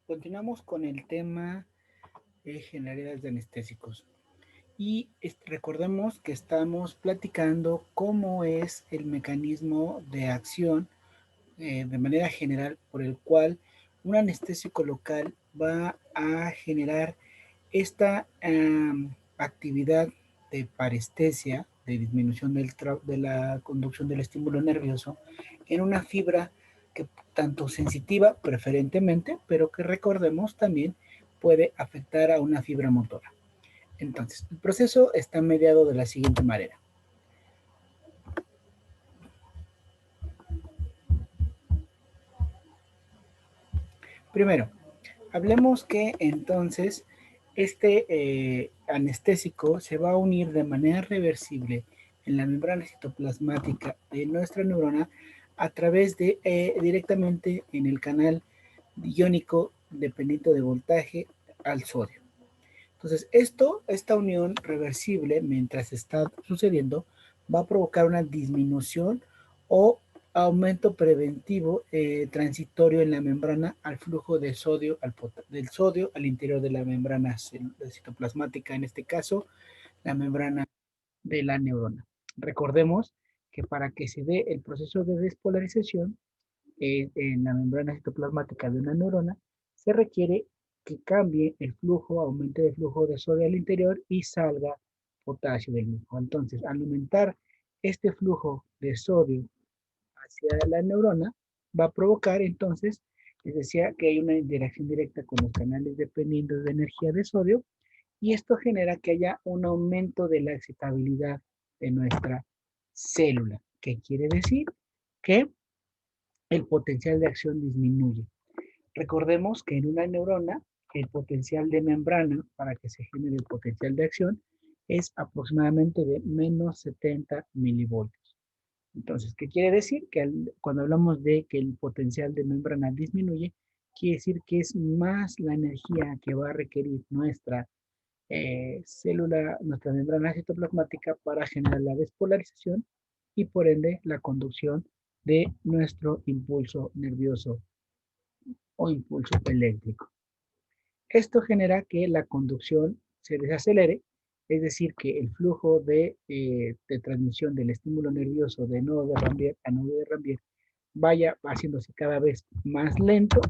Continuamos con el tema de generalidades de anestésicos. Y recordemos que estamos platicando cómo es el mecanismo de acción de manera general por el cual un anestésico local va a generar esta actividad de parestesia, de disminución de la conducción del estímulo nervioso en una fibra que tanto sensitiva preferentemente, pero que recordemos también puede afectar a una fibra motora. Entonces, el proceso está mediado de la siguiente manera. Primero, hablemos que entonces anestésico se va a unir de manera reversible en la membrana citoplasmática de nuestra neurona a través de directamente en el canal iónico dependiente de voltaje al sodio. Entonces, esta unión reversible, mientras está sucediendo, va a provocar una disminución o aumento preventivo transitorio en la membrana al flujo de sodio, del sodio al interior de la membrana citoplasmática, en este caso, la membrana de la neurona. Recordemos que para que se dé el proceso de despolarización, en la membrana citoplasmática de una neurona, se requiere que cambie el flujo, aumente el flujo de sodio al interior y salga potasio del mismo. Entonces, al aumentar este flujo de sodio hacia la neurona, va a provocar entonces, les decía que hay una interacción directa con los canales dependientes de energía de sodio, y esto genera que haya un aumento de la excitabilidad de nuestra célula. ¿Qué quiere decir? Que el potencial de acción disminuye. Recordemos que en una neurona, el potencial de membrana para que se genere el potencial de acción es aproximadamente de menos 70 milivoltios. Entonces, ¿qué quiere decir? Que cuando hablamos de que el potencial de membrana disminuye, quiere decir que es más la energía que va a requerir nuestra célula, nuestra membrana citoplasmática para generar la despolarización y por ende la conducción de nuestro impulso nervioso o impulso eléctrico. Esto genera que la conducción se desacelere, es decir, que el flujo de transmisión del estímulo nervioso de nodo de Rambier a nodo de Rambier vaya haciéndose cada vez más lento.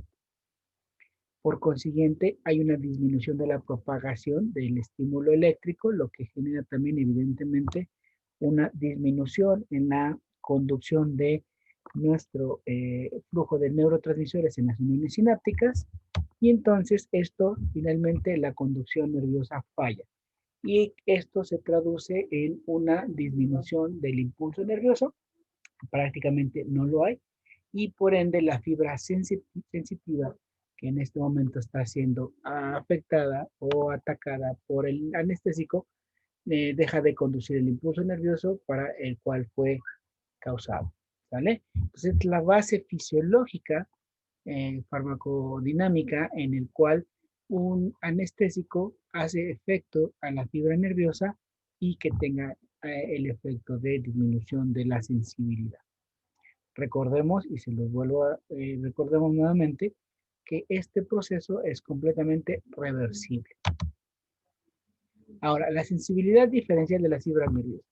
Por consiguiente, hay una disminución de la propagación del estímulo eléctrico, lo que genera también evidentemente una disminución en la conducción de nuestro flujo de neurotransmisores en las uniones sinápticas, y entonces esto finalmente la conducción nerviosa falla. Y esto se traduce en una disminución del impulso nervioso, prácticamente no lo hay, y por ende la fibra sensitiva que en este momento está siendo afectada o atacada por el anestésico, deja de conducir el impulso nervioso para el cual fue causado. ¿Vale? Entonces, la base fisiológica farmacodinámica en el cual un anestésico hace efecto a la fibra nerviosa y que tenga el efecto de disminución de la sensibilidad. Recordemos, y se los vuelvo a recordemos nuevamente, que este proceso es completamente reversible. Ahora, la sensibilidad diferencial de las fibras nerviosas.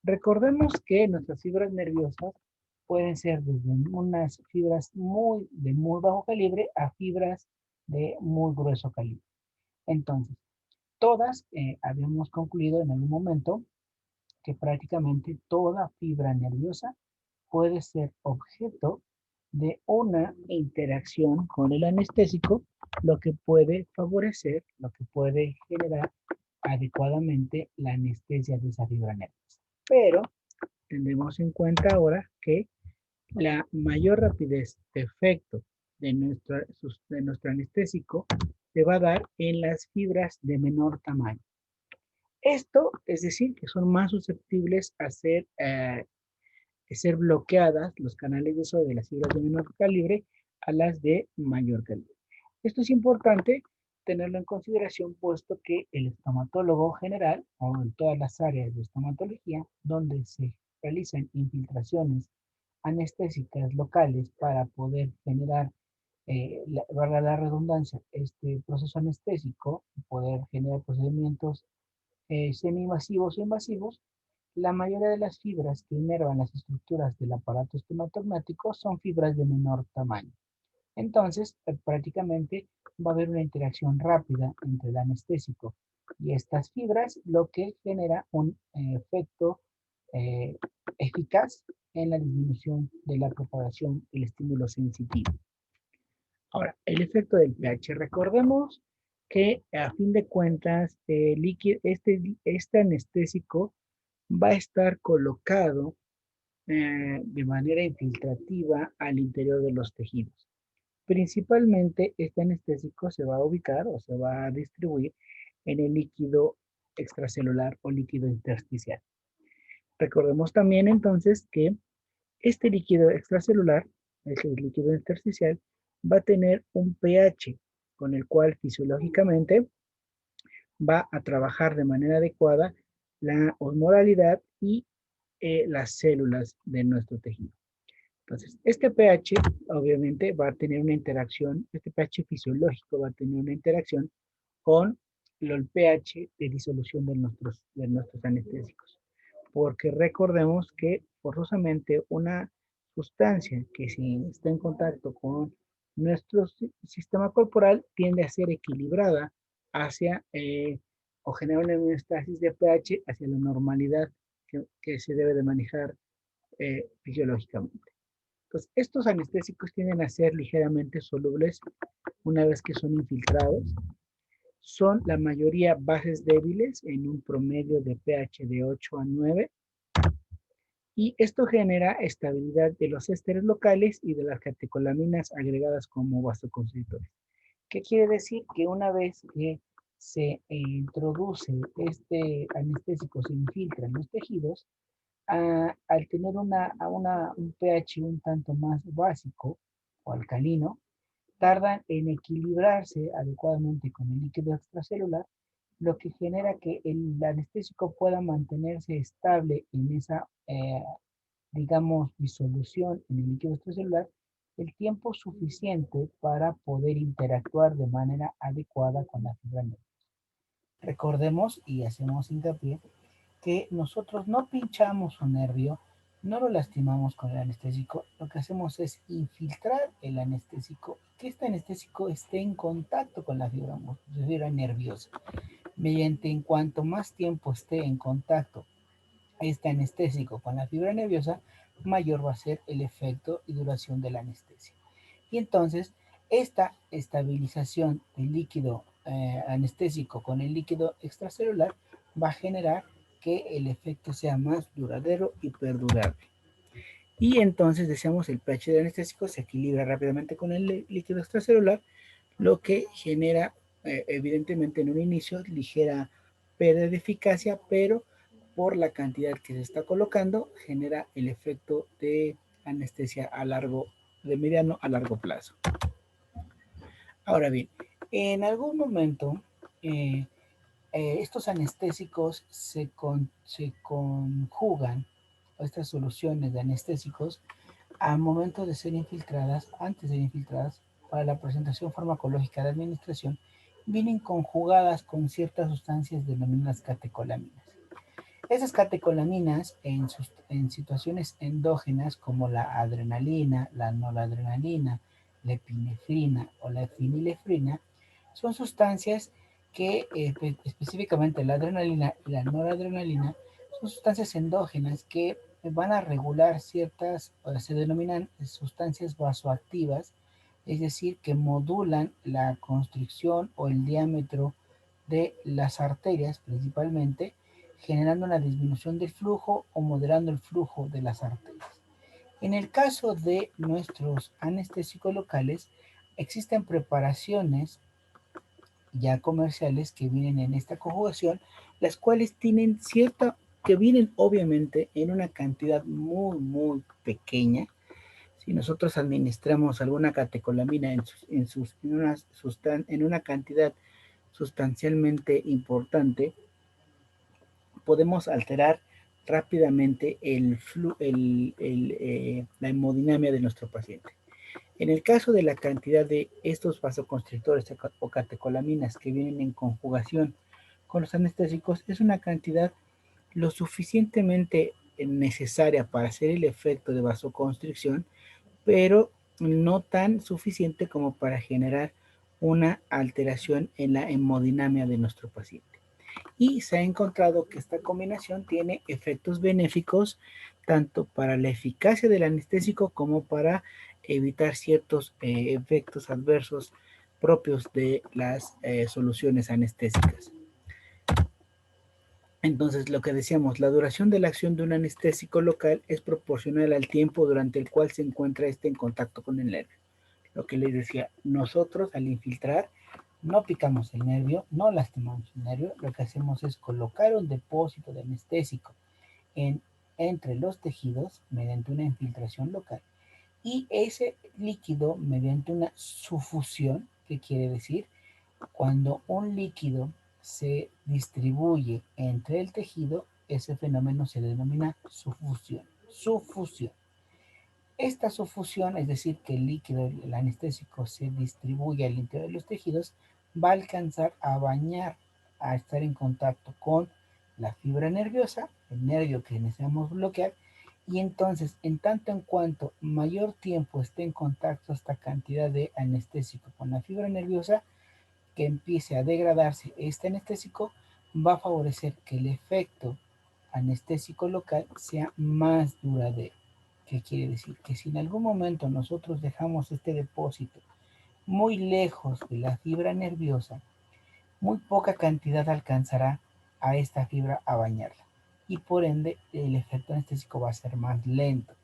Recordemos que nuestras fibras nerviosas pueden ser desde unas fibras de muy bajo calibre a fibras de muy grueso calibre. Entonces, todas habíamos concluido en algún momento que prácticamente toda fibra nerviosa puede ser objeto de una interacción con el anestésico, lo que puede favorecer, lo que puede generar adecuadamente la anestesia de esa fibra nerviosa. Pero tendremos en cuenta ahora que la mayor rapidez de efecto de nuestro anestésico se va a dar en las fibras de menor tamaño. Esto es decir, que son más susceptibles a ser bloqueadas los canales de sodio de las fibras de menor calibre a las de mayor calibre. Esto es importante tenerlo en consideración, puesto que el estomatólogo general, o en todas las áreas de estomatología, donde se realizan infiltraciones anestésicas locales para poder generar valga la redundancia, este proceso anestésico, poder generar procedimientos semi-invasivos o invasivos, la mayoría de las fibras que inervan las estructuras del aparato estomatognático son fibras de menor tamaño. Entonces, prácticamente va a haber una interacción rápida entre el anestésico y estas fibras, lo que genera un efecto eh, eficaz en la disminución de la propagación del estímulo sensitivo. Ahora, el efecto del pH. Recordemos que a fin de cuentas, este anestésico va a estar colocado de manera infiltrativa al interior de los tejidos. Principalmente este anestésico se va a ubicar o se va a distribuir en el líquido extracelular o líquido intersticial. Recordemos también entonces que este líquido extracelular, este líquido intersticial, va a tener un pH con el cual fisiológicamente va a trabajar de manera adecuada la osmolaridad y las células de nuestro tejido. Entonces, este pH obviamente va a tener una interacción, este pH fisiológico va a tener una interacción con el pH de disolución de nuestros anestésicos. Porque recordemos que forzosamente una sustancia que si está en contacto con nuestro sistema corporal tiende a ser equilibrada hacia o genera una homeostasis de pH hacia la normalidad que se debe de manejar fisiológicamente. Entonces, estos anestésicos tienden a ser ligeramente solubles una vez que son infiltrados. Son la mayoría bases débiles en un promedio de pH de 8 a 9 y esto genera estabilidad de los ésteres locales y de las catecolaminas agregadas como vasoconstrictores. ¿Qué quiere decir? Que una vez que se introduce este anestésico, se infiltra en los tejidos, al tener un pH un tanto más básico o alcalino, tardan en equilibrarse adecuadamente con el líquido extracelular, lo que genera que el anestésico pueda mantenerse estable en esa, digamos, disolución en el líquido extracelular el tiempo suficiente para poder interactuar de manera adecuada con la fibra nerviosa. Recordemos y hacemos hincapié que nosotros no pinchamos un nervio, no lo lastimamos con el anestésico, lo que hacemos es infiltrar el anestésico, que este anestésico esté en contacto con la fibra nerviosa. Mediante en cuanto más tiempo esté en contacto este anestésico con la fibra nerviosa, mayor va a ser el efecto y duración de la anestesia. Y entonces, esta estabilización del líquido anestésico con el líquido extracelular va a generar que el efecto sea más duradero y perdurable. Y entonces, decíamos, el pH del anestésico se equilibra rápidamente con el líquido extracelular, lo que genera, evidentemente, en un inicio, ligera pérdida de eficacia, pero por la cantidad que se está colocando, genera el efecto de anestesia de mediano a largo plazo. Ahora bien, en algún momento estos anestésicos se conjugan, estas soluciones de anestésicos, al momento de ser infiltradas, antes de ser infiltradas, para la presentación farmacológica de administración, vienen conjugadas con ciertas sustancias denominadas catecolaminas. Esas catecolaminas en situaciones endógenas como la adrenalina, la noradrenalina, la epinefrina o la fenilefrina son sustancias que específicamente la adrenalina y la noradrenalina son sustancias endógenas que van a regular ciertas, se denominan sustancias vasoactivas, es decir, que modulan la constricción o el diámetro de las arterias principalmente, generando una disminución del flujo o moderando el flujo de las arterias. En el caso de nuestros anestésicos locales, existen preparaciones ya comerciales que vienen en esta conjugación, las cuales tienen que vienen obviamente en una cantidad muy, muy pequeña. Si nosotros administramos alguna catecolamina en una cantidad sustancialmente importante, podemos alterar rápidamente la hemodinamia de nuestro paciente. En el caso de la cantidad de estos vasoconstrictores o catecolaminas que vienen en conjugación con los anestésicos, es una cantidad lo suficientemente necesaria para hacer el efecto de vasoconstricción, pero no tan suficiente como para generar una alteración en la hemodinamia de nuestro paciente. Y se ha encontrado que esta combinación tiene efectos benéficos tanto para la eficacia del anestésico como para evitar ciertos efectos adversos propios de las soluciones anestésicas. Entonces, lo que decíamos, la duración de la acción de un anestésico local es proporcional al tiempo durante el cual se encuentra este en contacto con el nervio. Lo que les decía, nosotros al infiltrar no picamos el nervio, no lastimamos el nervio, lo que hacemos es colocar un depósito de anestésico entre los tejidos mediante una infiltración local y ese líquido mediante una sufusión, que quiere decir cuando un líquido se distribuye entre el tejido, ese fenómeno se denomina sufusión. Sufusión. Esta sufusión, es decir, que el líquido, el anestésico, se distribuye al interior de los tejidos, va a alcanzar a bañar, a estar en contacto con la fibra nerviosa, el nervio que necesitamos bloquear, y entonces, en tanto en cuanto mayor tiempo esté en contacto esta cantidad de anestésico con la fibra nerviosa, que empiece a degradarse este anestésico, va a favorecer que el efecto anestésico local sea más duradero. ¿Qué quiere decir? Que si en algún momento nosotros dejamos este depósito muy lejos de la fibra nerviosa, muy poca cantidad alcanzará a esta fibra a bañarla. Y por ende, el efecto anestésico va a ser más lento.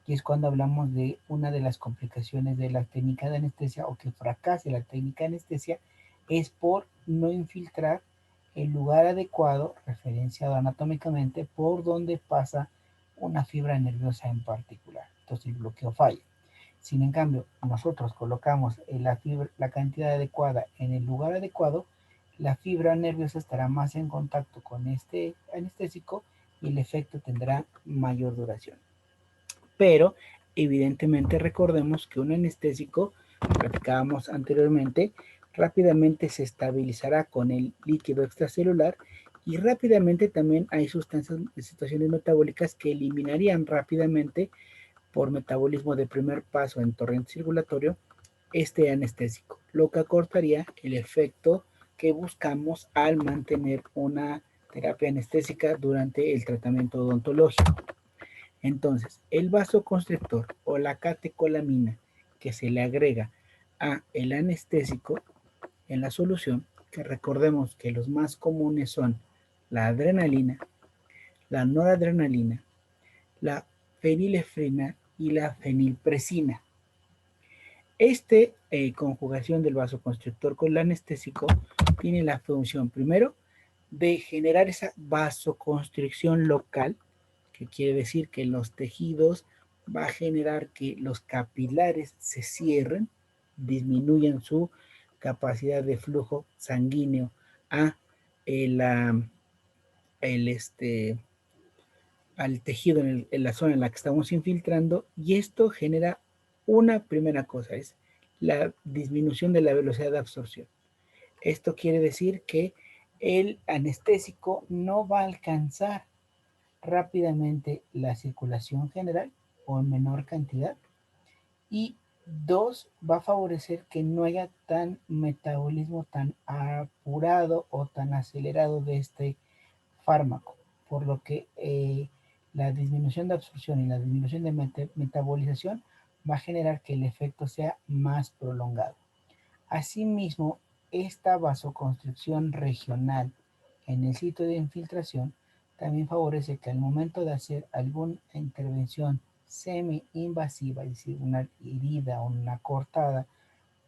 Y es cuando hablamos de una de las complicaciones de la técnica de anestesia o que fracase la técnica de anestesia, es por no infiltrar el lugar adecuado, referenciado anatómicamente, por donde pasa una fibra nerviosa en particular. Entonces el bloqueo falla. Sin en cambio, nosotros colocamos la cantidad adecuada en el lugar adecuado, la fibra nerviosa estará más en contacto con este anestésico y el efecto tendrá mayor duración. Pero, evidentemente, recordemos que un anestésico, platicábamos anteriormente, rápidamente se estabilizará con el líquido extracelular y rápidamente también hay sustancias, situaciones metabólicas que eliminarían rápidamente por metabolismo de primer paso en torrente circulatorio este anestésico, lo que acortaría el efecto que buscamos al mantener una terapia anestésica durante el tratamiento odontológico. Entonces, el vasoconstrictor o la catecolamina que se le agrega a el anestésico en la solución, que recordemos que los más comunes son la adrenalina, la noradrenalina, la fenilefrina y la fenilpresina. Este conjugación del vasoconstrictor con el anestésico tiene la función, primero, de generar esa vasoconstricción local, que quiere decir que en los tejidos va a generar que los capilares se cierren, disminuyan su capacidad de flujo sanguíneo a el, el al tejido en la zona en la que estamos infiltrando, y esto genera una primera cosa, es la disminución de la velocidad de absorción. Esto quiere decir que el anestésico no va a alcanzar rápidamente la circulación general o en menor cantidad, y dos, va a favorecer que no haya tan metabolismo tan apurado o tan acelerado de este fármaco, por lo que la disminución de absorción y la disminución de metabolización va a generar que el efecto sea más prolongado. Asimismo, esta vasoconstricción regional en el sitio de infiltración también favorece que al momento de hacer alguna intervención semi-invasiva, es decir, una herida o una cortada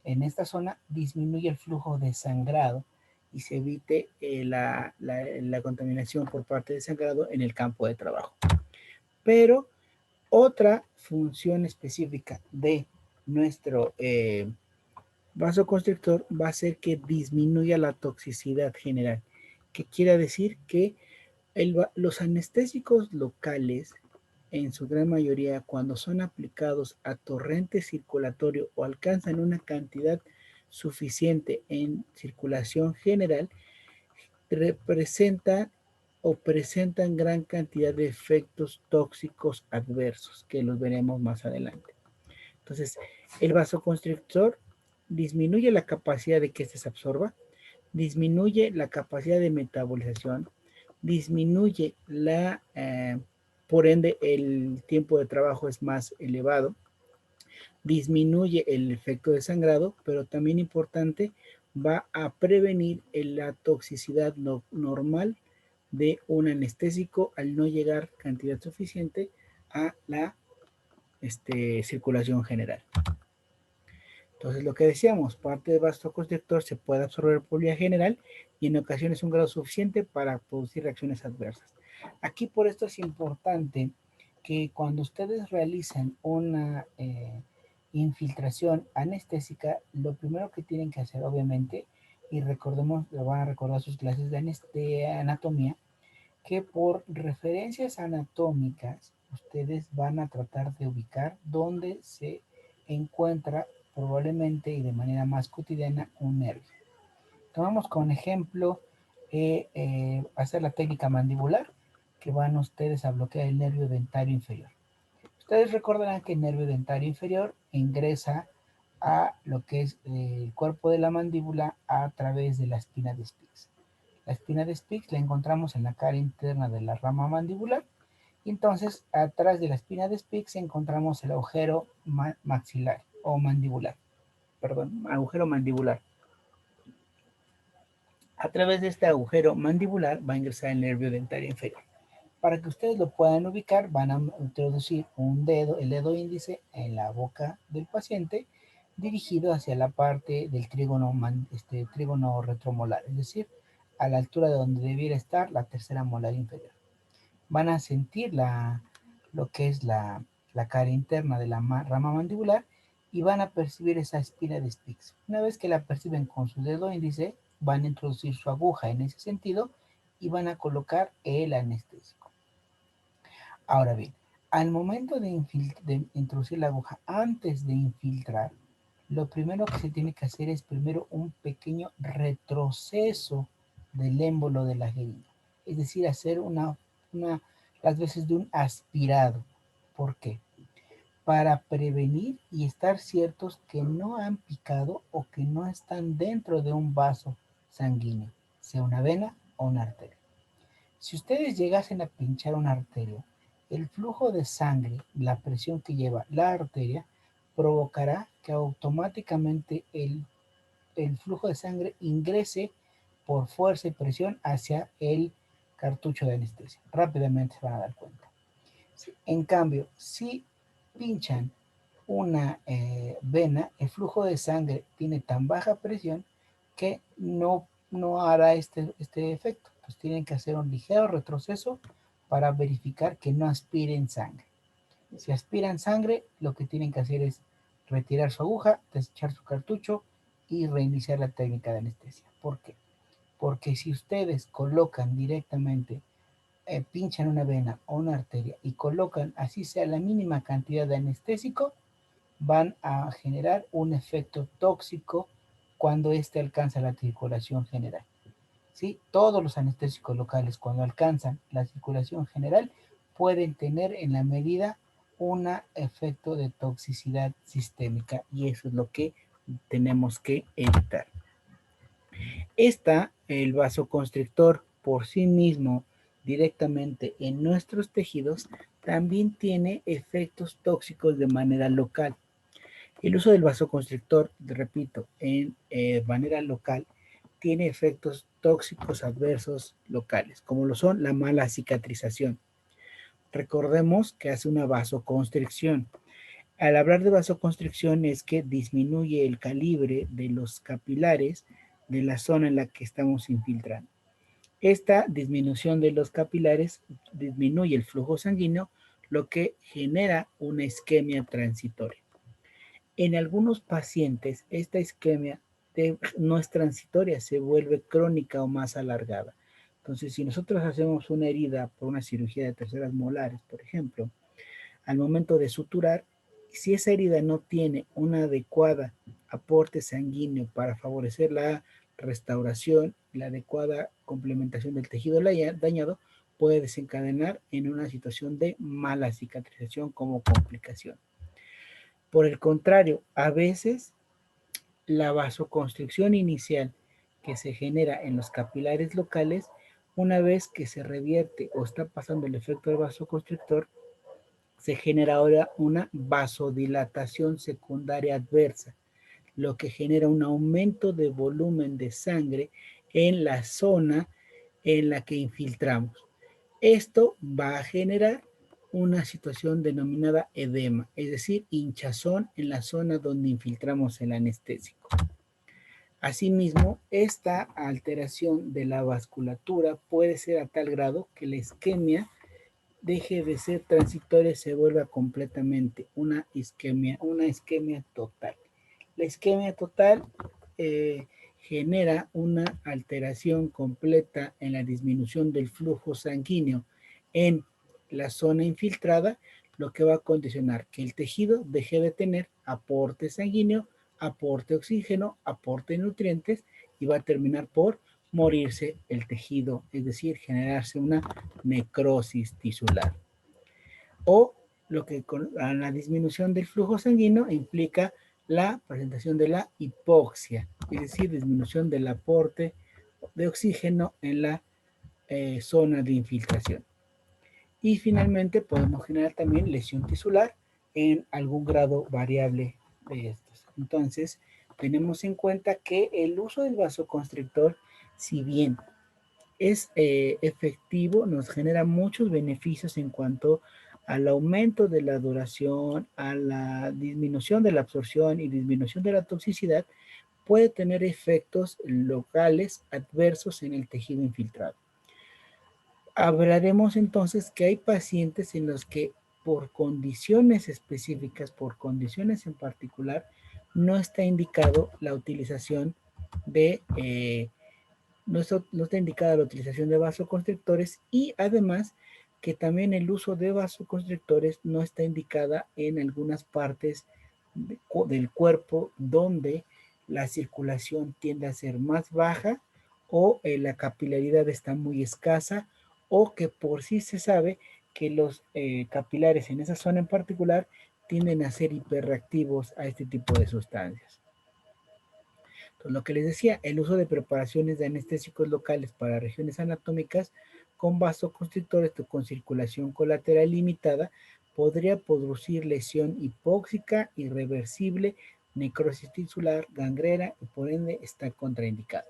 en esta zona, disminuye el flujo de sangrado y se evite la contaminación por parte del sangrado en el campo de trabajo. Pero otra función específica de nuestro vasoconstrictor va a ser que disminuya la toxicidad general, que quiere decir que los anestésicos locales en su gran mayoría, cuando son aplicados a torrente circulatorio o alcanzan una cantidad suficiente en circulación general, representan o presentan gran cantidad de efectos tóxicos adversos, que los veremos más adelante. Entonces, el vasoconstrictor disminuye la capacidad de que éste se absorba, disminuye la capacidad de metabolización, disminuye por ende, el tiempo de trabajo es más elevado, disminuye el efecto de sangrado, pero también importante, va a prevenir la toxicidad normal de un anestésico al no llegar cantidad suficiente a la circulación general. Entonces, lo que decíamos, parte del vasoconstrictor se puede absorber por vía general y en ocasiones un grado suficiente para producir reacciones adversas. Aquí por esto es importante que cuando ustedes realizan una infiltración anestésica, lo primero que tienen que hacer, obviamente, y recordemos, lo van a recordar sus clases de anatomía, que por referencias anatómicas, ustedes van a tratar de ubicar dónde se encuentra probablemente y de manera más cotidiana un nervio. Tomamos como ejemplo hacer la técnica mandibular, que van ustedes a bloquear el nervio dentario inferior. Ustedes recordarán que el nervio dentario inferior ingresa a lo que es el cuerpo de la mandíbula a través de la espina de Spix. La espina de Spix la encontramos en la cara interna de la rama mandibular. Y entonces, atrás de la espina de Spix encontramos el agujero maxilar o mandibular. Perdón, agujero mandibular. A través de este agujero mandibular va a ingresar el nervio dentario inferior. Para que ustedes lo puedan ubicar, van a introducir un dedo, el dedo índice, en la boca del paciente, dirigido hacia la parte del trígono retromolar, es decir, a la altura de donde debiera estar la tercera molar inferior. Van a sentir lo que es la cara interna de la rama mandibular y van a percibir esa espina de Spix. Una vez que la perciben con su dedo índice, van a introducir su aguja en ese sentido y van a colocar el anestésico. Ahora bien, al momento de introducir la aguja, antes de infiltrar, lo primero que se tiene que hacer es primero un pequeño retroceso del émbolo de la jeringa. Es decir, hacer las veces de un aspirado. ¿Por qué? Para prevenir y estar ciertos que no han picado o que no están dentro de un vaso sanguíneo, sea una vena o una arteria. Si ustedes llegasen a pinchar una arteria, el flujo de sangre, la presión que lleva la arteria, provocará que automáticamente el flujo de sangre ingrese por fuerza y presión hacia el cartucho de anestesia. Rápidamente se van a dar cuenta. En cambio, si pinchan una vena, el flujo de sangre tiene tan baja presión que no hará este efecto. Pues tienen que hacer un ligero retroceso para verificar que no aspiren sangre. Si aspiran sangre, lo que tienen que hacer es retirar su aguja, desechar su cartucho y reiniciar la técnica de anestesia. ¿Por qué? Porque si ustedes colocan directamente, pinchan una vena o una arteria y colocan así sea la mínima cantidad de anestésico, van a generar un efecto tóxico cuando éste alcanza la circulación general. ¿Sí? Todos los anestésicos locales, cuando alcanzan la circulación general, pueden tener en la medida un efecto de toxicidad sistémica y eso es lo que tenemos que evitar. El vasoconstrictor por sí mismo directamente en nuestros tejidos también tiene efectos tóxicos de manera local. El uso del vasoconstrictor, repito, en manera local, tiene efectos tóxicos adversos locales, como lo son la mala cicatrización. Recordemos que hace una vasoconstricción. Al hablar de vasoconstricción es que disminuye el calibre de los capilares de la zona en la que estamos infiltrando. Esta disminución de los capilares disminuye el flujo sanguíneo, lo que genera una isquemia transitoria. En algunos pacientes, esta isquemia no es transitoria, se vuelve crónica o más alargada. Entonces, si nosotros hacemos una herida por una cirugía de terceras molares, por ejemplo, al momento de suturar, si esa herida no tiene una adecuada aporte sanguíneo para favorecer la restauración, la adecuada complementación del tejido dañado, puede desencadenar en una situación de mala cicatrización como complicación. Por el contrario, a veces la vasoconstricción inicial que se genera en los capilares locales, una vez que se revierte o está pasando el efecto del vasoconstrictor, se genera ahora una vasodilatación secundaria adversa, lo que genera un aumento de volumen de sangre en la zona en la que infiltramos. Esto va a generar una situación denominada edema, es decir, hinchazón en la zona donde infiltramos el anestésico. Asimismo, esta alteración de la vasculatura puede ser a tal grado que la isquemia deje de ser transitoria y se vuelva completamente una isquemia total. La isquemia total genera una alteración completa en la disminución del flujo sanguíneo en la zona infiltrada, lo que va a condicionar que el tejido deje de tener aporte sanguíneo, aporte de oxígeno, aporte de nutrientes y va a terminar por morirse el tejido, es decir, generarse una necrosis tisular. O lo que con la disminución del flujo sanguíneo implica la presentación de la hipoxia, es decir, disminución del aporte de oxígeno en la zona de infiltración. Y finalmente podemos generar también lesión tisular en algún grado variable de estos. Entonces, tenemos en cuenta que el uso del vasoconstrictor, si bien es efectivo, nos genera muchos beneficios en cuanto al aumento de la duración, a la disminución de la absorción y disminución de la toxicidad, puede tener efectos locales adversos en el tejido infiltrado. Hablaremos entonces que hay pacientes en los que por condiciones específicas, por condiciones en particular, no está indicado la utilización de no está indicada la utilización de vasoconstrictores y además que también el uso de vasoconstrictores no está indicada en algunas partes del cuerpo donde la circulación tiende a ser más baja o la capilaridad está muy escasa o que por sí se sabe que los capilares en esa zona en particular tienden a ser hiperreactivos a este tipo de sustancias. Entonces, lo que les decía, el uso de preparaciones de anestésicos locales para regiones anatómicas con vasoconstrictores o con circulación colateral limitada podría producir lesión hipóxica irreversible, necrosis tisular, gangrena y por ende está contraindicado.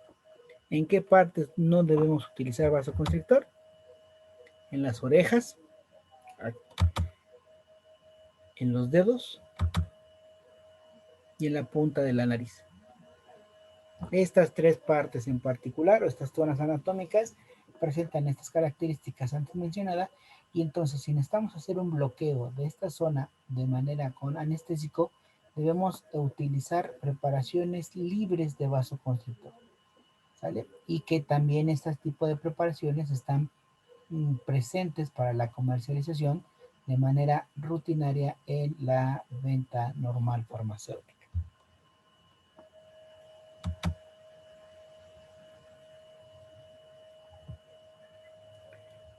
¿En qué partes no debemos utilizar vasoconstrictor? En las orejas, en los dedos y en la punta de la nariz. Estas tres partes en particular, o estas zonas anatómicas, presentan estas características antes mencionadas, y entonces si necesitamos hacer un bloqueo de esta zona de manera con anestésico, debemos utilizar preparaciones libres de vasoconstrictor, ¿sale? Y que también este tipo de preparaciones están presentes para la comercialización de manera rutinaria en la venta normal farmacéutica.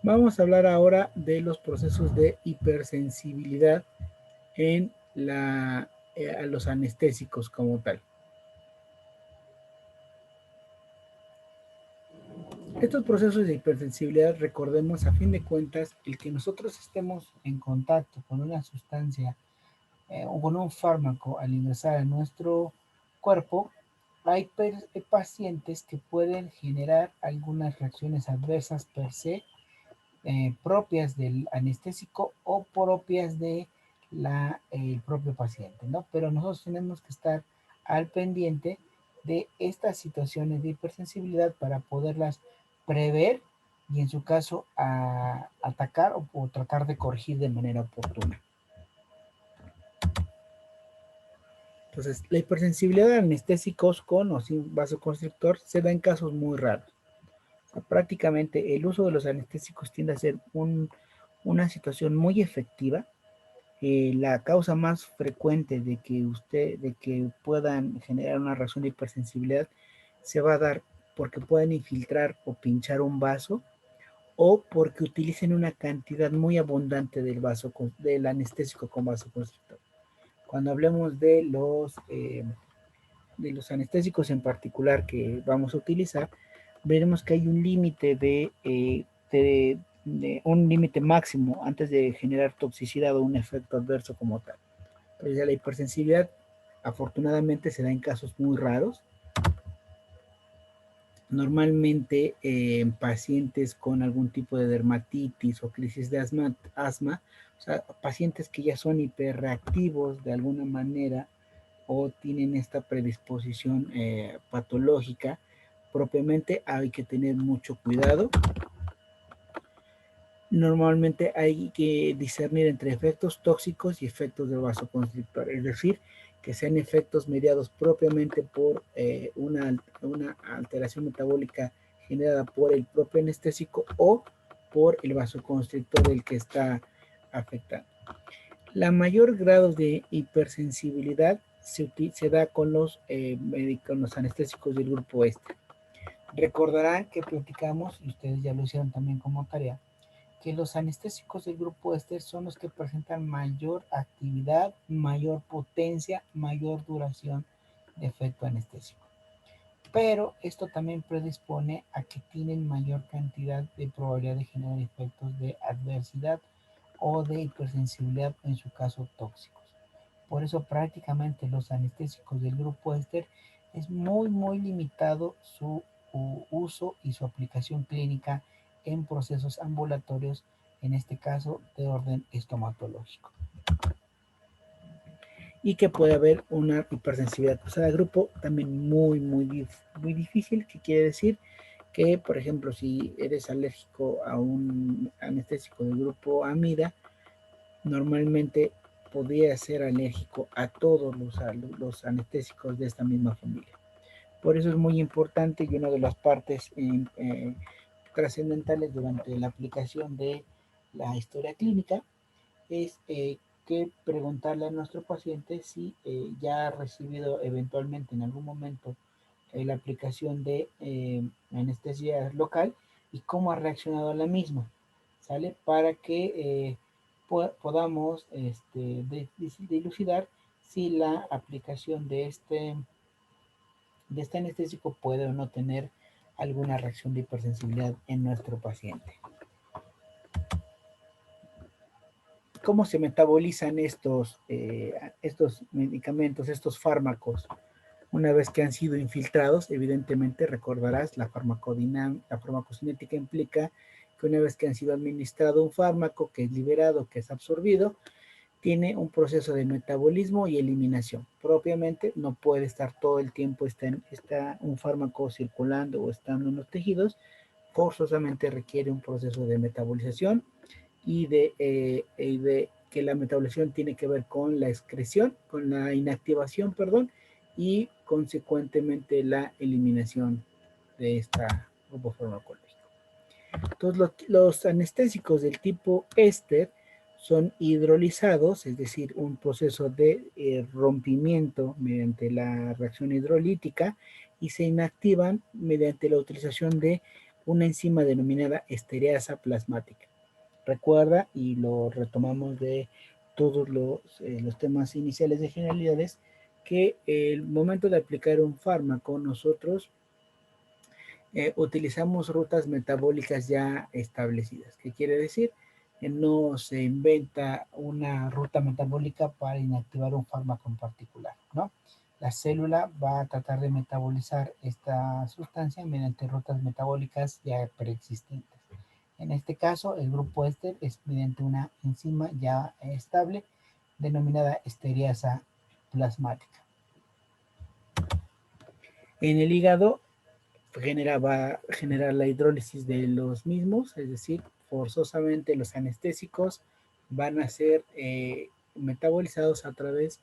Vamos a hablar ahora de los procesos de hipersensibilidad en a los anestésicos como tal. Estos procesos de hipersensibilidad, recordemos a fin de cuentas, el que nosotros estemos en contacto con una sustancia o con un fármaco al ingresar a nuestro cuerpo, hay pacientes que pueden generar algunas reacciones adversas per se, propias del anestésico o propias de el propio paciente, ¿no? Pero nosotros tenemos que estar al pendiente de estas situaciones de hipersensibilidad para poderlas prever y en su caso atacar o tratar de corregir de manera oportuna. Entonces, la hipersensibilidad de anestésicos con o sin vasoconstrictor se da en casos muy raros. O sea, prácticamente el uso de los anestésicos tiende a ser una situación muy efectiva La causa más frecuente de que puedan generar una reacción de hipersensibilidad se va a dar porque pueden infiltrar o pinchar un vaso o porque utilicen una cantidad muy abundante del anestésico con vasoconstrictor. Cuando hablemos de los anestésicos en particular que vamos a utilizar, veremos que hay un límite de un límite máximo antes de generar toxicidad o un efecto adverso como tal. Entonces, la hipersensibilidad afortunadamente se da en casos muy raros, normalmente en pacientes con algún tipo de dermatitis o crisis de asma, o sea, pacientes que ya son hiperreactivos de alguna manera o tienen esta predisposición patológica, propiamente hay que tener mucho cuidado. Normalmente hay que discernir entre efectos tóxicos y efectos de vasoconstrictor, es decir, que sean efectos mediados propiamente por una alteración metabólica generada por el propio anestésico o por el vasoconstrictor del que está afectado. La mayor grado de hipersensibilidad se da con los anestésicos del grupo este. Recordarán que platicamos, y ustedes ya lo hicieron también como tarea, que los anestésicos del grupo este son los que presentan mayor actividad, mayor potencia, mayor duración de efecto anestésico. Pero esto también predispone a que tienen mayor cantidad de probabilidad de generar efectos de adversidad o de hipersensibilidad, en su caso tóxicos. Por eso prácticamente los anestésicos del grupo éster es muy limitado su uso y su aplicación clínica en procesos ambulatorios, en este caso de orden estomatológico. Y que puede haber una hipersensibilidad cruzada de grupo también muy difícil, que quiere decir que, por ejemplo, si eres alérgico a un anestésico del grupo amida, normalmente podría ser alérgico a todos los anestésicos de esta misma familia. Por eso es muy importante y una de las partes trascendentales durante la aplicación de la historia clínica es que preguntarle a nuestro paciente si ya ha recibido eventualmente en algún momento la aplicación de anestesia local y cómo ha reaccionado a la misma, ¿sale? Para que podamos dilucidar si la aplicación de este anestésico puede o no tener alguna reacción de hipersensibilidad en nuestro paciente. ¿Cómo se metabolizan estos medicamentos, estos fármacos? Una vez que han sido infiltrados, evidentemente recordarás, la farmacocinética implica que una vez que han sido administrado un fármaco que es liberado, que es absorbido, tiene un proceso de metabolismo y eliminación. Propiamente no puede estar todo el tiempo está un fármaco circulando o estando en los tejidos, forzosamente requiere un proceso de metabolización y de que la metabolización tiene que ver con la excreción, con la inactivación, perdón, y consecuentemente la eliminación de este grupo farmacológico. Entonces, los anestésicos del tipo éster son hidrolizados, es decir, un proceso de rompimiento mediante la reacción hidrolítica y se inactivan mediante la utilización de una enzima denominada estereasa plasmática. Recuerda, y lo retomamos de todos los temas iniciales de generalidades, que el momento de aplicar un fármaco nosotros utilizamos rutas metabólicas ya establecidas. ¿Qué quiere decir? Que no se inventa una ruta metabólica para inactivar un fármaco en particular, ¿no? La célula va a tratar de metabolizar esta sustancia mediante rutas metabólicas ya preexistentes. En este caso, el grupo éster es mediante una enzima ya estable denominada estereasa plasmática. En el hígado va a generar la hidrólisis de los mismos, es decir, forzosamente los anestésicos van a ser metabolizados a través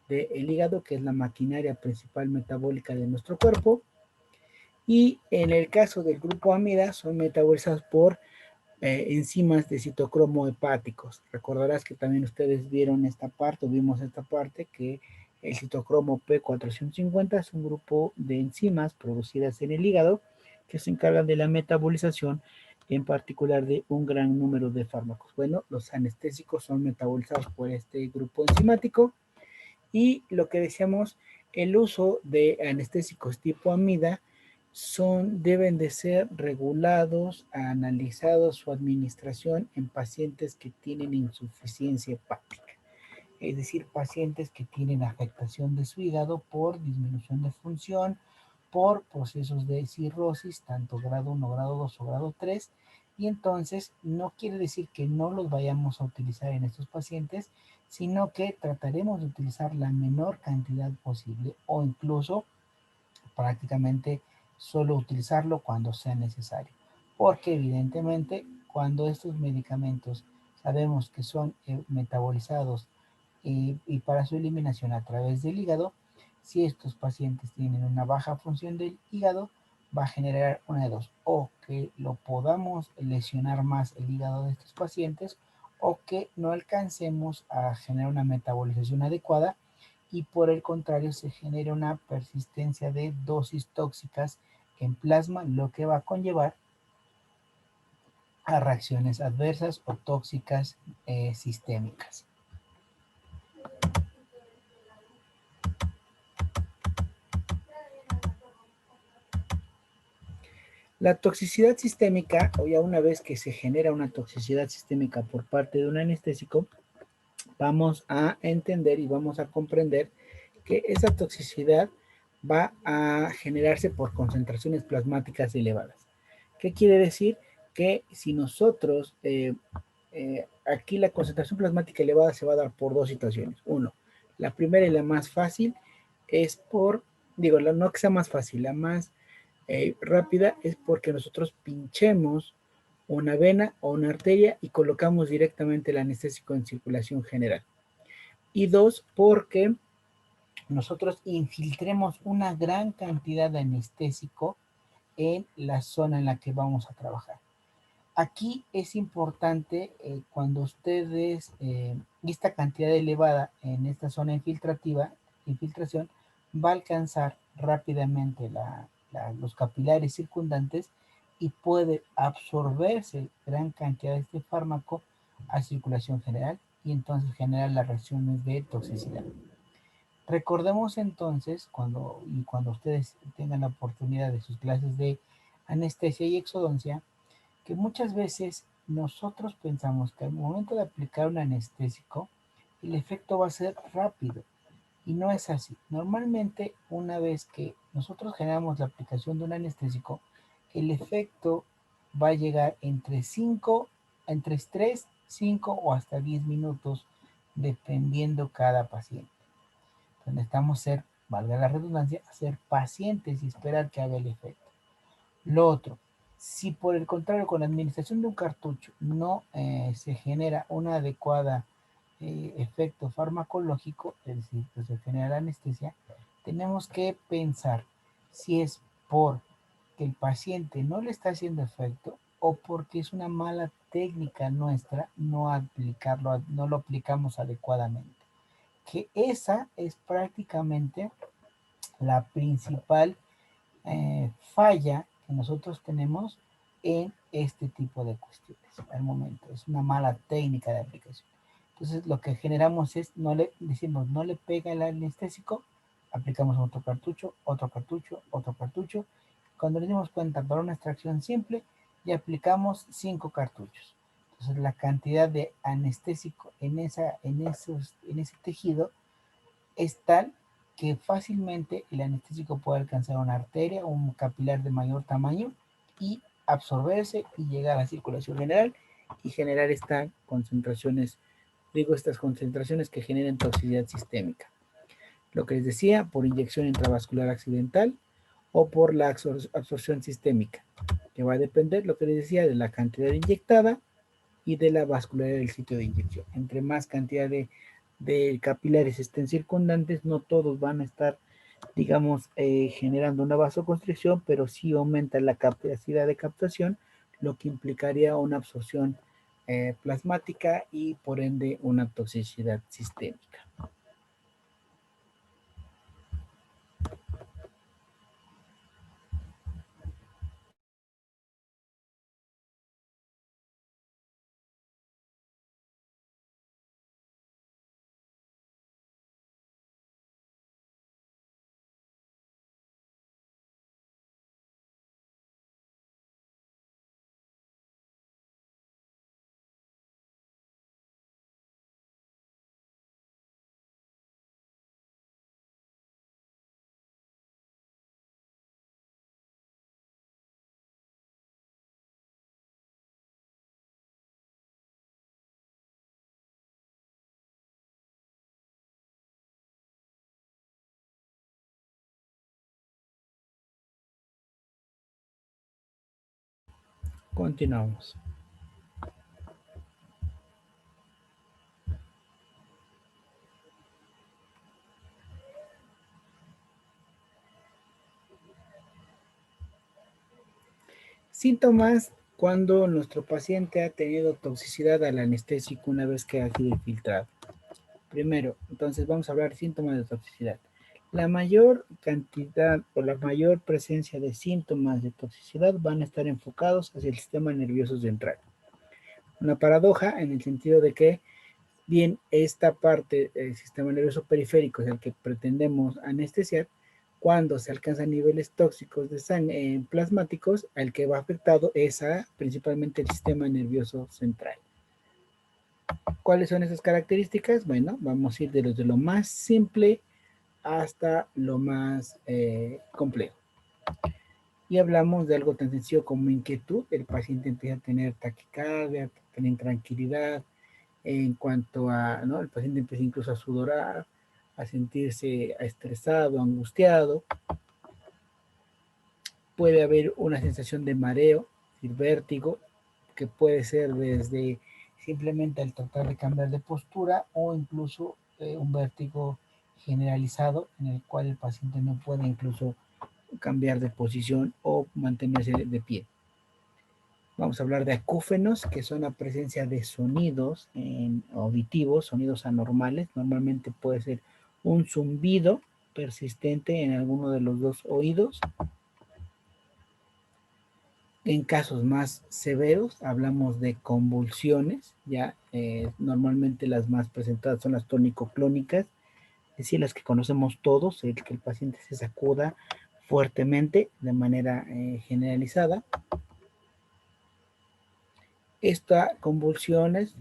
del hígado, que es la maquinaria principal metabólica de nuestro cuerpo, y en el caso del grupo amida son metabolizados por enzimas de citocromo hepáticos. Recordarás que también ustedes vieron esta parte, o vimos esta parte, que el citocromo P450 es un grupo de enzimas producidas en el hígado que se encargan de la metabolización, en particular de un gran número de fármacos. Bueno, los anestésicos son metabolizados por este grupo enzimático y lo que decíamos, el uso de anestésicos tipo amida deben de ser regulados, analizados su administración en pacientes que tienen insuficiencia hepática, es decir, pacientes que tienen afectación de su hígado por disminución de función, por procesos de cirrosis, tanto grado 1, grado 2 o grado 3, y entonces no quiere decir que no los vayamos a utilizar en estos pacientes, sino que trataremos de utilizar la menor cantidad posible o incluso prácticamente solo utilizarlo cuando sea necesario, porque evidentemente cuando estos medicamentos sabemos que son metabolizados y para su eliminación a través del hígado, si estos pacientes tienen una baja función del hígado, va a generar una de dos, o que lo podamos lesionar más el hígado de estos pacientes, o que no alcancemos a generar una metabolización adecuada y por el contrario se genera una persistencia de dosis tóxicas en plasma, lo que va a conllevar a reacciones adversas o tóxicas sistémicas. La toxicidad sistémica, o ya una vez que se genera una toxicidad sistémica por parte de un anestésico, vamos a entender y vamos a comprender que esa toxicidad va a generarse por concentraciones plasmáticas elevadas. ¿Qué quiere decir? Que si nosotros, aquí la concentración plasmática elevada se va a dar por dos situaciones. Uno, la primera y la más fácil es por, digo, no que sea más fácil, la más rápida es porque nosotros pinchemos una vena o una arteria y colocamos directamente el anestésico en circulación general. Y dos, porque nosotros infiltremos una gran cantidad de anestésico en la zona en la que vamos a trabajar. Aquí es importante cuando ustedes, esta cantidad elevada en esta zona infiltración, va a alcanzar rápidamente los capilares circundantes y puede absorberse gran cantidad de este fármaco a circulación general y entonces generar las reacciones de toxicidad. Recordemos entonces, cuando ustedes tengan la oportunidad de sus clases de anestesia y exodoncia, que muchas veces nosotros pensamos que al momento de aplicar un anestésico, el efecto va a ser rápido y no es así. Normalmente, una vez que nosotros generamos la aplicación de un anestésico, el efecto va a llegar entre 3, 5 o hasta 10 minutos, dependiendo cada paciente. Entonces necesitamos ser, valga la redundancia, ser pacientes y esperar que haga el efecto. Lo otro, si por el contrario con la administración de un cartucho no se genera una adecuada efecto farmacológico, es decir, que se genera la anestesia, tenemos que pensar si es por que el paciente no le está haciendo efecto o porque es una mala técnica nuestra no aplicarlo, no lo aplicamos adecuadamente. Que esa es prácticamente la principal falla que nosotros tenemos en este tipo de cuestiones al momento. Es una mala técnica de aplicación. Entonces lo que generamos es, decimos, no le pega el anestésico, aplicamos otro cartucho, otro cartucho, otro cartucho. Cuando nos dimos cuenta para una extracción simple, ya aplicamos 5 cartuchos. Entonces la cantidad de anestésico en ese tejido es tal que fácilmente el anestésico puede alcanzar una arteria o un capilar de mayor tamaño y absorberse y llegar a la circulación general y generar estas concentraciones que generan toxicidad sistémica. Lo que les decía, por inyección intravascular accidental o por la absorción sistémica, que va a depender, lo que les decía, de la cantidad inyectada y de la vascularidad del sitio de inyección. Entre más cantidad de capilares estén circundantes, no todos van a estar, digamos, generando una vasoconstricción, pero sí aumenta la capacidad de captación, lo que implicaría una absorción plasmática y por ende una toxicidad sistémica. Continuamos. Síntomas cuando nuestro paciente ha tenido toxicidad al anestésico una vez que ha sido infiltrado. Primero, entonces vamos a hablar de síntomas de toxicidad. La mayor cantidad o la mayor presencia de síntomas de toxicidad van a estar enfocados hacia el sistema nervioso central. Una paradoja en el sentido de que, bien, esta parte del sistema nervioso periférico es el que pretendemos anestesiar, cuando se alcanzan niveles tóxicos de sangre plasmáticos, el que va afectado es principalmente el sistema nervioso central. ¿Cuáles son esas características? Bueno, vamos a ir de lo más simple hasta lo más complejo. Y hablamos de algo tan sencillo como inquietud. El paciente empieza a tener taquicardia, a tener intranquilidad en cuanto a, ¿no? El paciente empieza incluso a sudorar, a sentirse estresado, angustiado. Puede haber una sensación de mareo, y vértigo, que puede ser desde simplemente al tratar de cambiar de postura o incluso un vértigo generalizado en el cual el paciente no puede incluso cambiar de posición o mantenerse de pie. Vamos a hablar de acúfenos, que son la presencia de sonidos auditivos, sonidos anormales. Normalmente puede ser un zumbido persistente en alguno de los dos oídos. En casos más severos hablamos de convulsiones, ya normalmente las más presentadas son las tónico-clónicas, es decir, las que conocemos todos, el que el paciente se sacuda fuertemente de manera generalizada. Esta convulsiones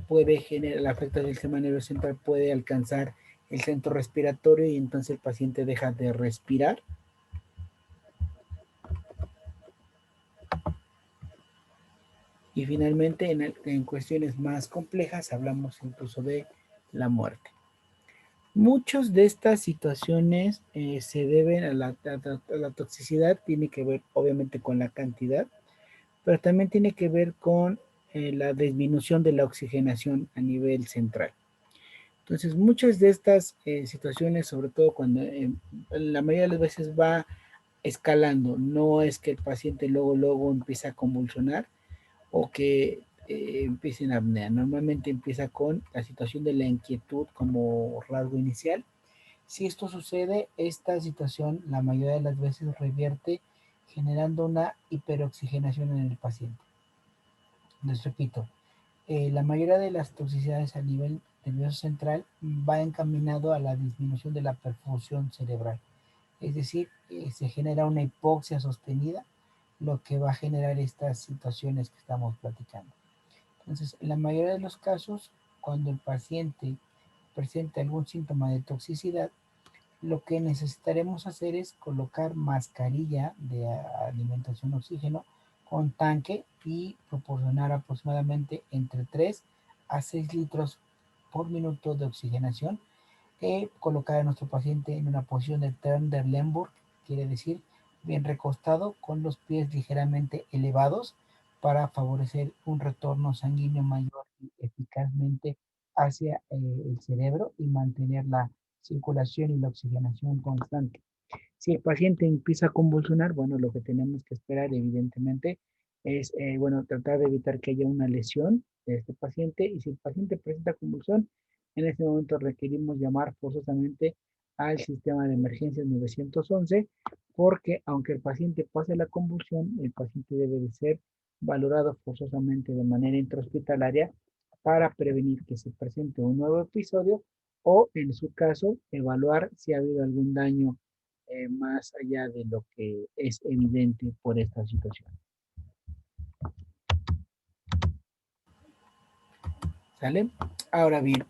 puede generar, la afectación del sistema nervioso central puede alcanzar el centro respiratorio y entonces el paciente deja de respirar. Y finalmente, en cuestiones más complejas, hablamos incluso de la muerte. Muchas de estas situaciones se deben a la toxicidad, tiene que ver obviamente con la cantidad, pero también tiene que ver con la disminución de la oxigenación a nivel central. Entonces, muchas de estas situaciones, sobre todo cuando la mayoría de las veces va escalando, no es que el paciente luego empieza a convulsionar o que empiece en apnea. Normalmente empieza con la situación de la inquietud como rasgo inicial. Si esto sucede, esta situación la mayoría de las veces revierte generando una hiperoxigenación en el paciente. Les repito, la mayoría de las toxicidades a nivel nervioso central va encaminado a la disminución de la perfusión cerebral. Es decir, se genera una hipoxia sostenida, lo que va a generar estas situaciones que estamos platicando. Entonces, en la mayoría de los casos, cuando el paciente presenta algún síntoma de toxicidad, lo que necesitaremos hacer es colocar mascarilla de alimentación oxígeno con tanque y proporcionar aproximadamente entre 3 a 6 litros por minuto de oxigenación. Colocar a nuestro paciente en una posición de Turn der Lemburg, quiere decir bien recostado con los pies ligeramente elevados para favorecer un retorno sanguíneo mayor y eficazmente hacia el cerebro y mantener la circulación y la oxigenación constante. Si el paciente empieza a convulsionar, bueno, lo que tenemos que esperar evidentemente es, bueno, tratar de evitar que haya una lesión de este paciente y si el paciente presenta convulsión, en ese momento requerimos llamar forzosamente al sistema de emergencias 911 porque aunque el paciente pase la convulsión, el paciente debe de ser valorado forzosamente de manera intrahospitalaria para prevenir que se presente un nuevo episodio o, en su caso, evaluar si ha habido algún daño más allá de lo que es evidente por esta situación. ¿Sale? Ahora bien,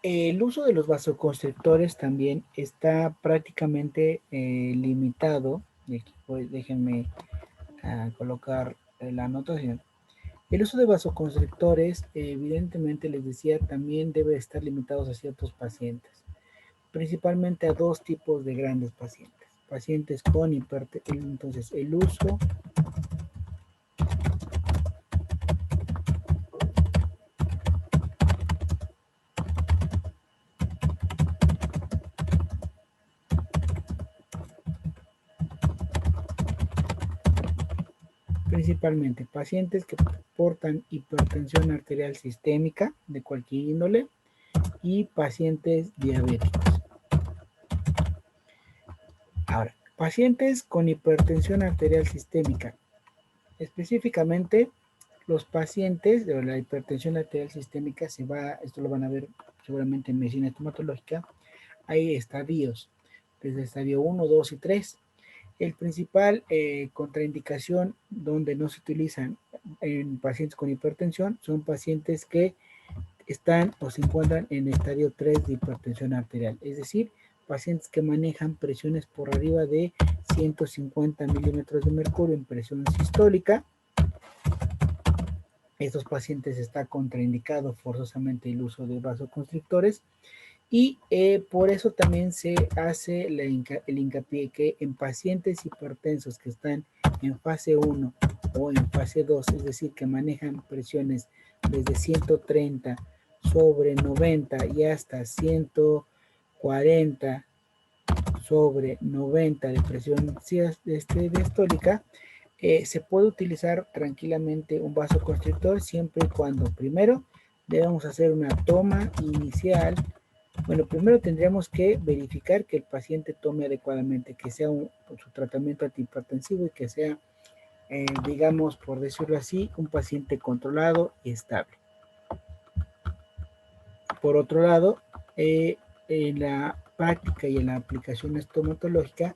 el uso de los vasoconstrictores también está prácticamente limitado. Y aquí pues déjenme colocar la anotación. El uso de vasoconstrictores, evidentemente les decía, también debe estar limitado a ciertos pacientes, principalmente a dos tipos de grandes pacientes. Pacientes con hipertensión, entonces el uso principalmente pacientes que portan hipertensión arterial sistémica de cualquier índole y pacientes diabéticos. Ahora, pacientes con hipertensión arterial sistémica, específicamente los pacientes de la hipertensión arterial sistémica se va, esto lo van a ver seguramente en medicina estomatológica, hay estadios, desde estadio 1, 2 y 3. El principal contraindicación donde no se utilizan en pacientes con hipertensión son pacientes que están o se encuentran en estadio 3 de hipertensión arterial, es decir, pacientes que manejan presiones por arriba de 150 milímetros de mercurio en presión sistólica. Estos pacientes está contraindicado forzosamente el uso de vasoconstrictores y por eso también se hace el hincapié que en pacientes hipertensos que están en fase 1 o en fase 2, es decir, que manejan presiones desde 130 sobre 90 y hasta 140 sobre 90 de presión diastólica, se puede utilizar tranquilamente un vasoconstrictor siempre y cuando primero debemos hacer una toma inicial. Bueno, primero tendríamos que verificar que el paciente tome adecuadamente, que sea su tratamiento antihipertensivo y que sea, digamos, por decirlo así, un paciente controlado y estable. Por otro lado, en la práctica y en la aplicación estomatológica,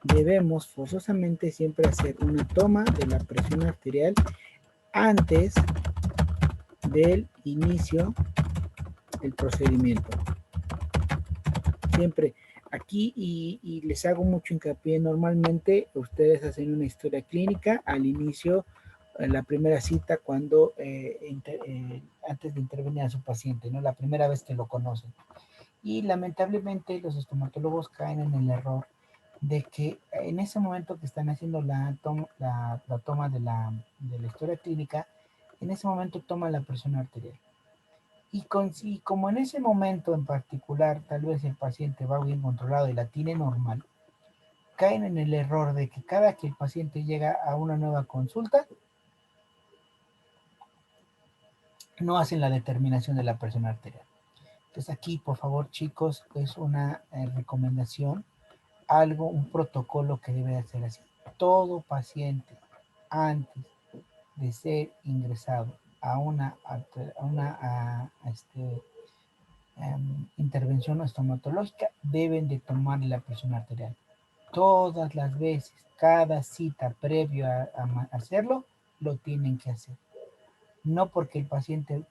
debemos forzosamente siempre hacer una toma de la presión arterial antes del inicio del procedimiento. Siempre aquí y les hago mucho hincapié, normalmente ustedes hacen una historia clínica al inicio, en la primera cita cuando antes de intervenir a su paciente, ¿no? La primera vez que lo conocen. Y lamentablemente los estomatólogos caen en el error de que en ese momento que están haciendo la toma de la historia clínica, en ese momento toman la presión arterial. Y como en ese momento en particular tal vez el paciente va bien controlado y la tiene normal, caen en el error de que cada que el paciente llega a una nueva consulta, no hacen la determinación de la presión arterial. Entonces aquí, por favor, chicos, es una recomendación, un protocolo que debe hacer así. Todo paciente, antes de ser ingresado a intervención estomatológica, deben de tomar la presión arterial. Todas las veces, cada cita previo a hacerlo, lo tienen que hacer. No porque el paciente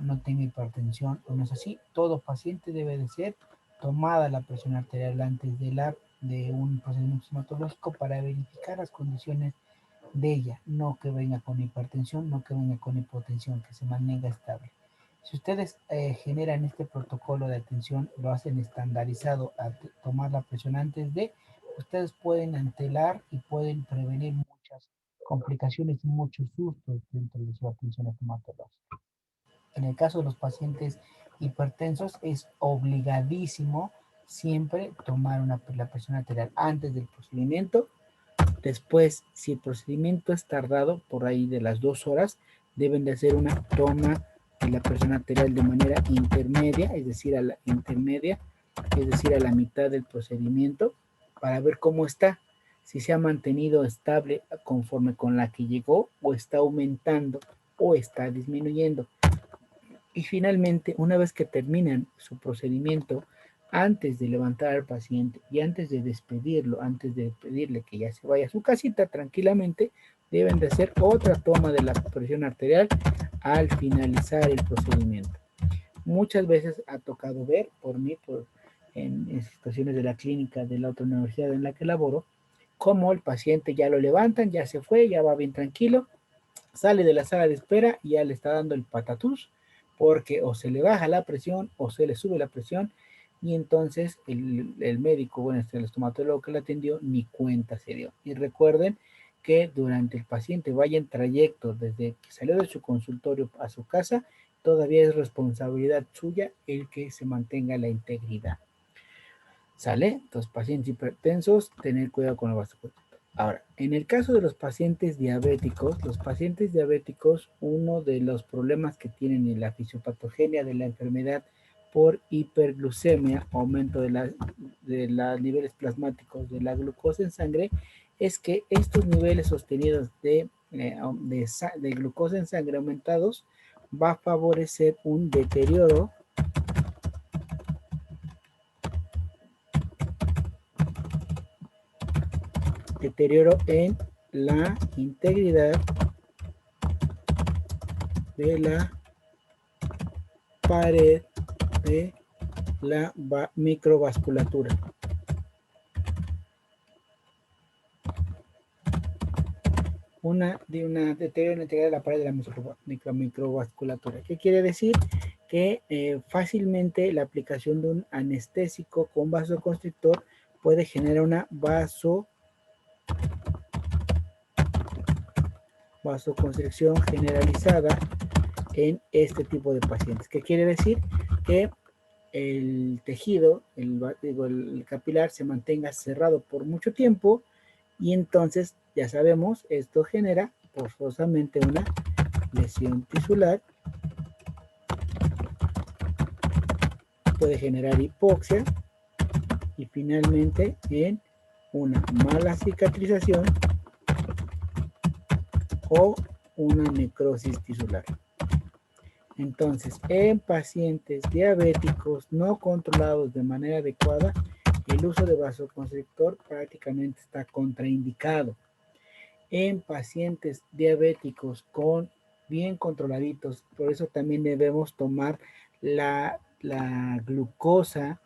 no tenga hipertensión o no es así, todo paciente debe de ser tomada la presión arterial antes de un procedimiento estomatológico para verificar las condiciones de ella, no que venga con hipertensión, no que venga con hipotensión, que se mantenga estable. Si ustedes generan este protocolo de atención, lo hacen estandarizado a tomar la presión antes de, ustedes pueden antelar y pueden prevenir muchas complicaciones y muchos sustos dentro de su atención estomatológica. En el caso de los pacientes hipertensos es obligadísimo siempre tomar la presión arterial antes del procedimiento Después, si el procedimiento es tardado, por ahí de las 2 horas, deben de hacer una toma de la presión arterial de manera intermedia, es decir, a la intermedia, es decir, a la mitad del procedimiento, para ver cómo está, si se ha mantenido estable conforme con la que llegó, o está aumentando, o está disminuyendo. Y finalmente, una vez que terminan su procedimiento, antes de levantar al paciente y antes de despedirlo, antes de pedirle que ya se vaya a su casita tranquilamente, deben de hacer otra toma de la presión arterial al finalizar el procedimiento. Muchas veces ha tocado ver por mí, en situaciones de la clínica de la otra universidad en la que laboro, cómo el paciente ya lo levantan, ya se fue, ya va bien tranquilo, sale de la sala de espera y ya le está dando el patatús, porque o se le baja la presión o se le sube la presión, y entonces el médico, bueno, el estomatólogo que le atendió, ni cuenta se dio. Y recuerden que durante el paciente vaya en trayecto desde que salió de su consultorio a su casa, todavía es responsabilidad suya el que se mantenga la integridad. ¿Sale? Entonces, pacientes hipertensos, tener cuidado con el vasoconstrictor. Ahora, en el caso de los pacientes diabéticos, uno de los problemas que tienen en la fisiopatogenia de la enfermedad por hiperglucemia, aumento de los niveles plasmáticos de la glucosa en sangre, es que estos niveles sostenidos de glucosa en sangre aumentados va a favorecer un deterioro en la integridad de la pared de la microvasculatura. Una deterioro en la integridad de la pared de la microvasculatura. ¿Qué quiere decir? Que fácilmente la aplicación de un anestésico con vasoconstrictor puede generar una vasoconstricción generalizada en este tipo de pacientes. ¿Qué quiere decir? Que el tejido, el capilar, se mantenga cerrado por mucho tiempo, y entonces, ya sabemos, esto genera forzosamente una lesión tisular, puede generar hipoxia y finalmente en una mala cicatrización o una necrosis tisular. Entonces, en pacientes diabéticos no controlados de manera adecuada, el uso de vasoconstrictor prácticamente está contraindicado. En pacientes diabéticos bien controladitos, por eso también debemos tomar la glucosa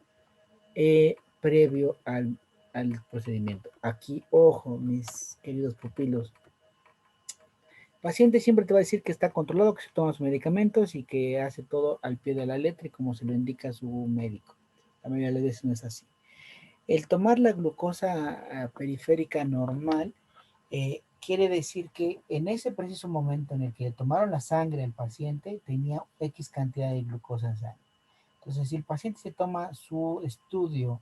previo al procedimiento. Aquí, ojo, mis queridos pupilos, paciente siempre te va a decir que está controlado, que se toma sus medicamentos y que hace todo al pie de la letra y como se lo indica su médico. La mayoría de las veces no es así. El tomar la glucosa periférica normal quiere decir que en ese preciso momento en el que le tomaron la sangre al paciente tenía X cantidad de glucosa en sangre. Entonces, si el paciente se toma su estudio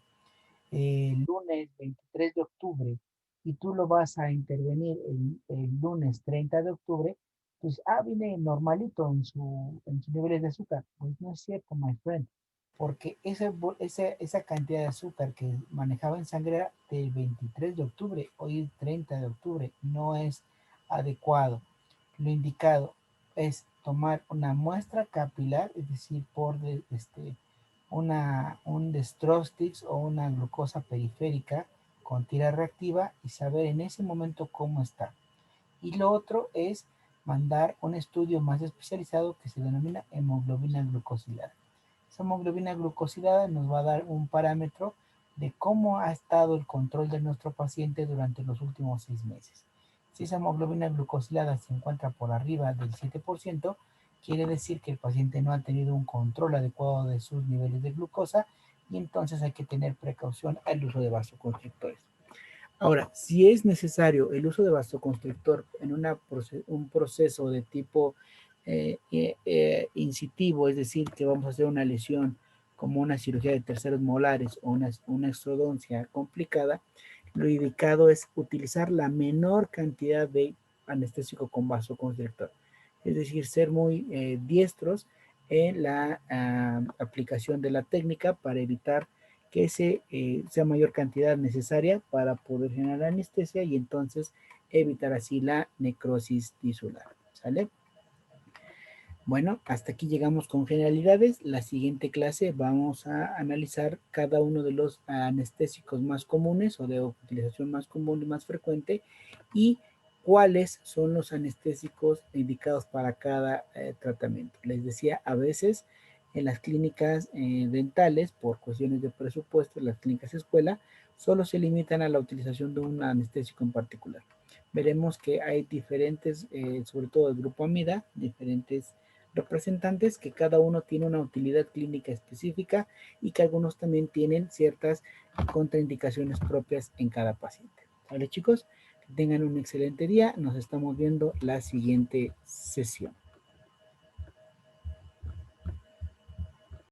el lunes 23 de octubre y tú lo vas a intervenir el lunes 30 de octubre, pues, viene normalito en sus niveles de azúcar. Pues no es cierto, my friend, porque esa cantidad de azúcar que manejaba en sangre era del 23 de octubre, hoy 30 de octubre, no es adecuado. Lo indicado es tomar una muestra capilar, es decir, un destrostix o una glucosa periférica con tira reactiva y saber en ese momento cómo está. Y lo otro es mandar un estudio más especializado que se denomina hemoglobina glucosilada. Esa hemoglobina glucosilada nos va a dar un parámetro de cómo ha estado el control de nuestro paciente durante los últimos 6 meses. Si esa hemoglobina glucosilada se encuentra por arriba del 7%, quiere decir que el paciente no ha tenido un control adecuado de sus niveles de glucosa, y entonces hay que tener precaución al uso de vasoconstrictores. Ahora, si es necesario el uso de vasoconstrictor en un proceso de tipo incisivo, es decir, que vamos a hacer una lesión como una cirugía de terceros molares o una exodoncia complicada, lo indicado es utilizar la menor cantidad de anestésico con vasoconstrictor. Es decir, ser muy diestros en la aplicación de la técnica para evitar que sea mayor cantidad necesaria para poder generar anestesia y entonces evitar así la necrosis tisular. ¿Sale? Bueno, hasta aquí llegamos con generalidades. La siguiente clase vamos a analizar cada uno de los anestésicos más comunes o de utilización más común y más frecuente y cuáles son los anestésicos indicados para cada tratamiento. Les decía, a veces en las clínicas dentales, por cuestiones de presupuesto, en las clínicas escuela, solo se limitan a la utilización de un anestésico en particular. Veremos que hay diferentes, sobre todo el grupo amida, diferentes representantes que cada uno tiene una utilidad clínica específica y que algunos también tienen ciertas contraindicaciones propias en cada paciente. ¿Vale, chicos? Que tengan un excelente día. Nos estamos viendo la siguiente sesión.